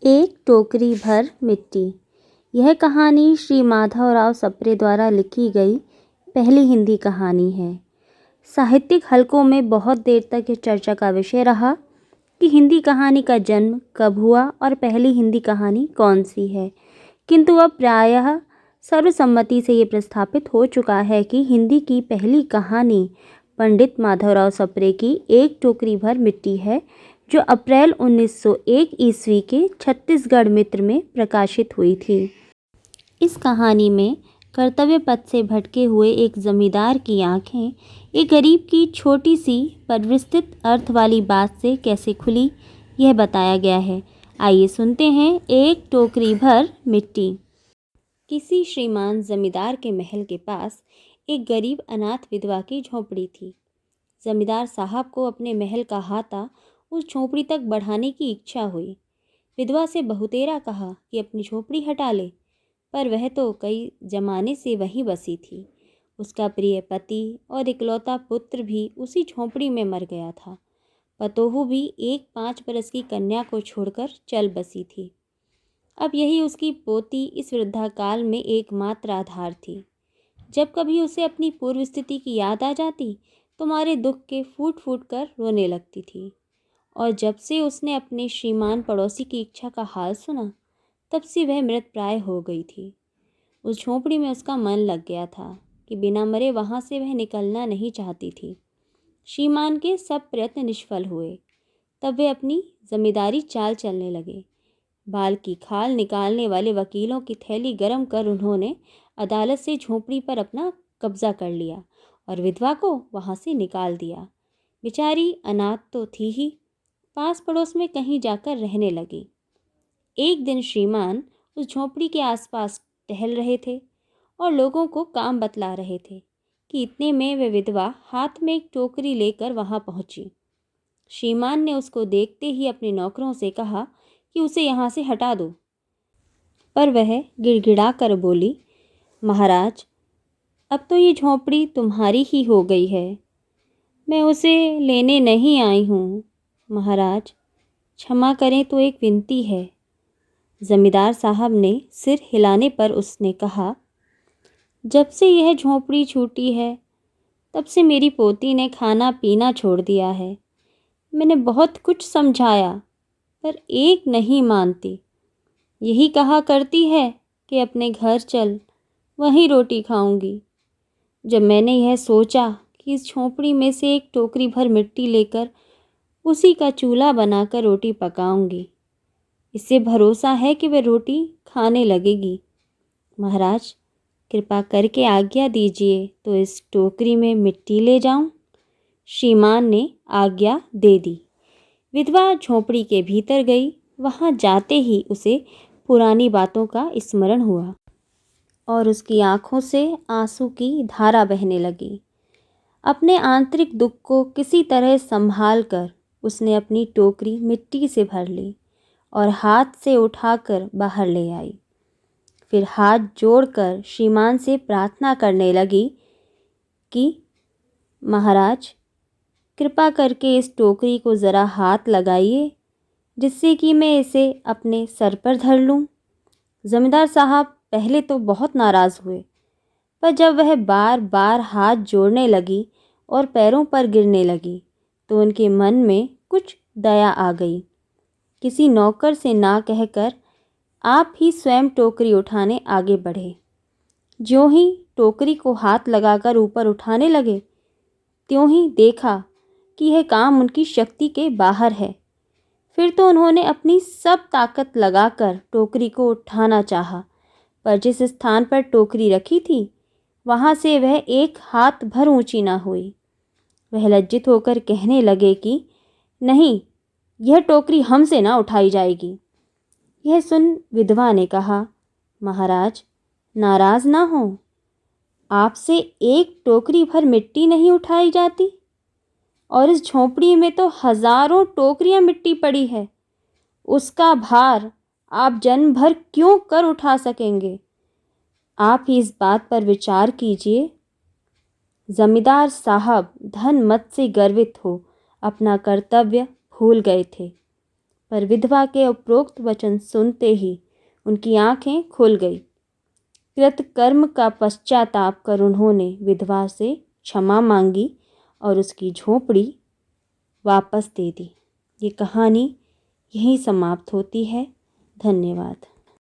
एक टोकरी भर मिट्टी। यह कहानी श्री माधवराव सप्रे द्वारा लिखी गई पहली हिंदी कहानी है। साहित्यिक हलकों में बहुत देर तक इस चर्चा का विषय रहा कि हिंदी कहानी का जन्म कब हुआ और पहली हिंदी कहानी कौन सी है, किंतु अब प्रायः सर्वसम्मति से ये प्रस्थापित हो चुका है कि हिंदी की पहली कहानी पंडित माधवराव सप्रे की एक टोकरी भर मिट्टी है, जो अप्रैल 1901 ईस्वी के छत्तीसगढ़ मित्र में प्रकाशित हुई थी। इस कहानी में कर्तव्य पथ से भटके हुए एक जमींदार की आंखें एक गरीब की छोटी सी पर विस्तृत अर्थ वाली बात से कैसे खुली, यह बताया गया है। आइए सुनते हैं एक टोकरी भर मिट्टी। किसी श्रीमान जमींदार के महल के पास एक गरीब अनाथ विधवा की झोंपड़ी थी। जमींदार साहब को अपने महल का हाथा उस झोंपड़ी तक बढ़ाने की इच्छा हुई। विधवा से बहुतेरा कहा कि अपनी झोंपड़ी हटा ले, पर वह तो कई जमाने से वहीं बसी थी। उसका प्रिय पति और इकलौता पुत्र भी उसी झोंपड़ी में मर गया था। पतोहू भी एक 5 बरस की कन्या को छोड़कर चल बसी थी। अब यही उसकी पोती इस वृद्धाकाल में एकमात्र आधार थी। जब कभी उसे अपनी पूर्व स्थिति की याद आ जाती तो मारे दुख के फूट फूट कर रोने लगती थी। और जब से उसने अपने श्रीमान पड़ोसी की इच्छा का हाल सुना, तब से वह मृत प्राय हो गई थी। उस झोंपड़ी में उसका मन लग गया था कि बिना मरे वहाँ से वह निकलना नहीं चाहती थी। श्रीमान के सब प्रयत्न निष्फल हुए। तब वे अपनी जमींदारी चाल चलने लगे। बाल की खाल निकालने वाले वकीलों की थैली गरम कर उन्होंने अदालत से झोंपड़ी पर अपना कब्जा कर लिया और विधवा को वहाँ से निकाल दिया। बेचारी अनाथ तो थी ही, पास पड़ोस में कहीं जाकर रहने लगी। एक दिन श्रीमान उस झोंपड़ी के आसपास टहल रहे थे और लोगों को काम बतला रहे थे कि इतने में वे विधवा हाथ में एक टोकरी लेकर वहां पहुंची। श्रीमान ने उसको देखते ही अपने नौकरों से कहा कि उसे यहाँ से हटा दो, पर वह गिड़गिड़ा कर बोली, महाराज, अब तो ये झोंपड़ी तुम्हारी ही हो गई है। मैं उसे लेने नहीं आई हूँ। महाराज, क्षमा करें तो एक विनती है। जमींदार साहब ने सिर हिलाने पर उसने कहा, जब से यह झोंपड़ी छूटी है तब से मेरी पोती ने खाना पीना छोड़ दिया है। मैंने बहुत कुछ समझाया, पर एक नहीं मानती। यही कहा करती है कि अपने घर चल, वहीं रोटी खाऊंगी। जब मैंने यह सोचा कि इस झोंपड़ी में से एक टोकरी भर मिट्टी लेकर उसी का चूल्हा बनाकर रोटी पकाऊंगी, इससे भरोसा है कि वह रोटी खाने लगेगी। महाराज, कृपा करके आज्ञा दीजिए तो इस टोकरी में मिट्टी ले जाऊं। श्रीमान ने आज्ञा दे दी। विधवा झोंपड़ी के भीतर गई। वहां जाते ही उसे पुरानी बातों का स्मरण हुआ और उसकी आंखों से आंसू की धारा बहने लगी। अपने आंतरिक दुख को किसी तरह संभाल कर उसने अपनी टोकरी मिट्टी से भर ली और हाथ से उठाकर बाहर ले आई। फिर हाथ जोड़कर श्रीमान से प्रार्थना करने लगी कि महाराज, कृपा करके इस टोकरी को ज़रा हाथ लगाइए, जिससे कि मैं इसे अपने सर पर धर लूं। जमींदार साहब पहले तो बहुत नाराज़ हुए, पर जब वह बार बार हाथ जोड़ने लगी और पैरों पर गिरने लगी तो उनके मन में कुछ दया आ गई। किसी नौकर से ना कहकर आप ही स्वयं टोकरी उठाने आगे बढ़े। ज्यों ही टोकरी को हाथ लगाकर ऊपर उठाने लगे, त्यों ही देखा कि यह काम उनकी शक्ति के बाहर है। फिर तो उन्होंने अपनी सब ताकत लगाकर टोकरी को उठाना चाहा, पर जिस स्थान पर टोकरी रखी थी वहाँ से वह एक हाथ भर ऊंची ना हुई। वह लज्जित होकर कहने लगे कि नहीं, यह टोकरी हमसे ना उठाई जाएगी। यह सुन विधवा ने कहा, महाराज, नाराज ना हो, आपसे एक टोकरी भर मिट्टी नहीं उठाई जाती, और इस झोंपड़ी में तो हजारों टोकरियां मिट्टी पड़ी है। उसका भार आप जन्म भर क्यों कर उठा सकेंगे? आप ही इस बात पर विचार कीजिए। जमींदार साहब धन मत से गर्वित हो अपना कर्तव्य भूल गए थे, पर विधवा के उपरोक्त वचन सुनते ही उनकी आंखें खुल गई। कृतकर्म का पश्चाताप कर उन्होंने विधवा से क्षमा मांगी और उसकी झोपड़ी वापस दे दी। ये कहानी यहीं समाप्त होती है। धन्यवाद।